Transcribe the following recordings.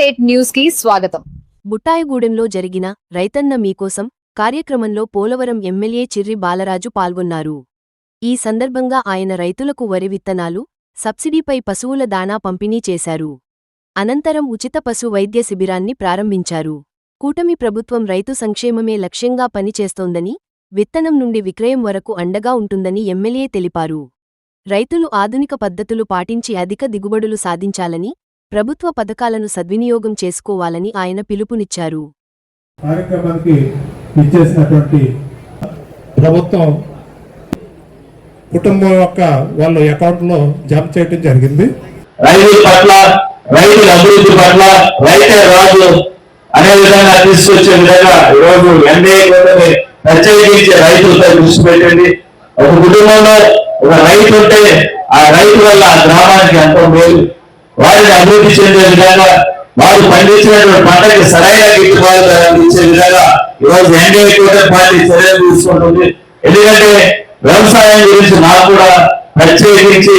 NS8 news కి స్వాగతం. బుట్టాయగూడెంలో జరిగిన రైతన్న మీకోసం కార్యక్రమంలో పోలవరం ఎమ్మెల్యే చిర్రి బాలరాజు పాల్గొన్నారు. ఈ సందర్భంగా ఆయన రైతులకు వరి విత్తనాలు, సబ్సిడీపై పశువుల దాణా పంపిణీ చేశారు. అనంతరం ఉచిత పశు వైద్య శిబిరాన్ని ప్రారంభించారు. కూటమి ప్రభుత్వం రైతు సంక్షేమమే లక్ష్యంగా పనిచేస్తోందని, విత్తనం నుండి విక్రయం వరకు అండగా ఉంటుందని ఎమ్మెల్యే తెలిపారు. రైతులు ఆధునిక పద్ధతులు పాటించి అధిక దిగుబడులు సాధించాలని, ప్రభుత్వ పథకాలను సద్వినియోగం చేసుకోవాలని ఆయన పిలుపునిచ్చారు. కార్యక్రమానికి ఇచ్చేసినటువంటి ప్రభుత్వం కుటుంబం యొక్క వాళ్ళ అకౌంట్లో జమ చేయడం జరిగింది. రైతుల పట్ల, రైతుల అభివృద్ధి పట్ల రైతే రాజు అనే విధంగా తీసుకొచ్చే విధంగా ఈరోజు ఎన్డీఏ ప్రత్యేకించి రైతులపై దృష్టి పెట్టండి. ఒక కుటుంబంలో ఒక రైతు ఉంటే ఆ రైతు వల్ల ఆ గ్రామానికి ఎంతో మేలు, వారిని అభివృద్ధి చెందే విధంగా, వారు పండించినటువంటి పంటకి సరైన గిట్టుబాటు ఇచ్చే విధంగా ఈరోజు ఎన్డీఏ కూటమి పార్టీ చర్యలు తీసుకుంటుంది. ఎందుకంటే వ్యవసాయం గురించి నాకు కూడా ప్రత్యేకించి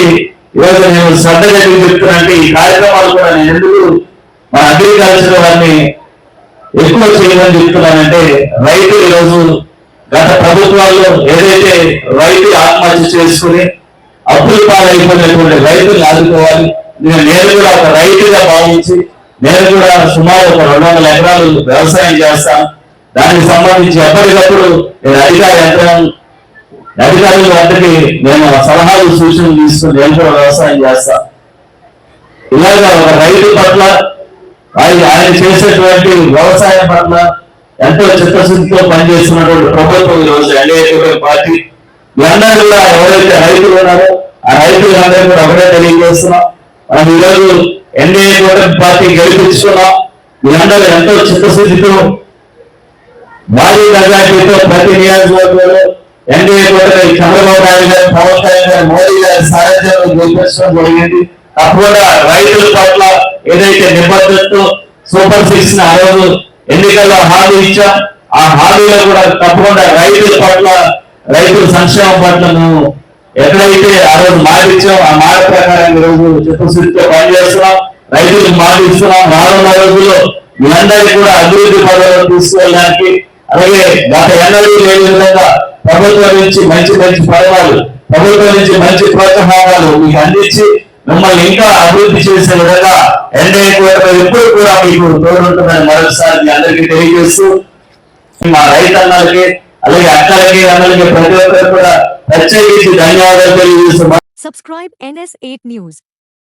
ఈరోజు నేను శ్రద్ధగా చెప్తున్నానంటే ఈ కార్యక్రమాలు కూడా నేను ఎందుకు మన అగ్రికల్చర్ వారిని ఎక్కువ చేయమని చెప్తున్నానంటే, రైతులు ఈరోజు గత ప్రభుత్వాల్లో ఏదైతే రైతు ఆత్మహత్య చేసుకుని అప్పుల పాలైపోయినటువంటి రైతులు ఆదుకోవాలి. నేను కూడా ఒక రైతుగా భావించి నేను కూడా సుమారు ఒక 200 ఎకరాలు వ్యవసాయం చేస్తాను. దానికి సంబంధించి ఎప్పటికప్పుడు నేను అధికారుల వద్దకి నేను సలహాలు సూచనలు తీసుకుని నేను కూడా వ్యవసాయం చేస్తాను. ఇలాగా ఒక రైతు పట్ల ఆయన చేసేటువంటి వ్యవసాయం పట్ల ఎంతో చిత్తశుద్ధితో పనిచేస్తున్నటువంటి ప్రభుత్వం ఈరోజు ఎన్డీఏ పార్టీ. వీళ్ళందరూ కూడా ఎవరైతే రైతులు ఉన్నారో ఆ రైతులందరూ కూడా ఒకటే తెలియజేస్తున్నాం, మనం ఈరోజు ఎన్డీఏ పార్టీ గెలిపించుకున్నాం. వీళ్ళందరూ ఎంతో చిత్తశుద్ధితో భారీ మెజార్టీతో ప్రతి నియోజకవర్గంలో ఎన్డీఏ చంద్రబాబు నాయుడు గారు, పవన్ కళ్యాణ్ గారు, మోడీ గారి సారథ్యంలో గెలిపించడం జరిగింది. తప్పకుండా రైతుల పట్ల ఏదైతే నిబద్ధతతో సూపర్ 6 ఆ రోజు ఎన్నికల్లో హామీ ఇచ్చాం, ఆ హామీలో కూడా తప్పకుండా రైతుల పట్ల, రైతుల సంక్షేమం పట్ల మేము ఎక్కడైతే ఆ రోజు మాట ఇచ్చాం ఆ మాట ప్రకారం ఈరోజు చిత్తశుద్ధితో పనిచేస్తున్నాం. రైతులకు మాట ఇస్తున్నాం. రానున్న రోజుల్లో మీరందరికీ కూడా అభివృద్ధి పదవులు తీసుకెళ్ళడానికి, అలాగే గత ఎన్నడూ లేని విధంగా ప్రభుత్వం నుంచి మంచి మంచి పదవాలు, ప్రభుత్వం నుంచి మంచి ప్రోత్సాహాలు మీకు అందించి మిమ్మల్ని ఇంకా అభివృద్ధి చేసే విధంగా ఎన్డీఏ ఎప్పుడు కూడా మీకు తోడుంటుందని మరొకసారి మీ అందరికీ తెలియజేస్తూ, మా రైతన్నలకి అలాగే అక్కలకి అన్నలకి ప్రతి ఒక్కరు కూడా ప్రత్యేకించి ధన్యవాదాలు తెలియజేస్తున్నాం. Subscribe NS8 News.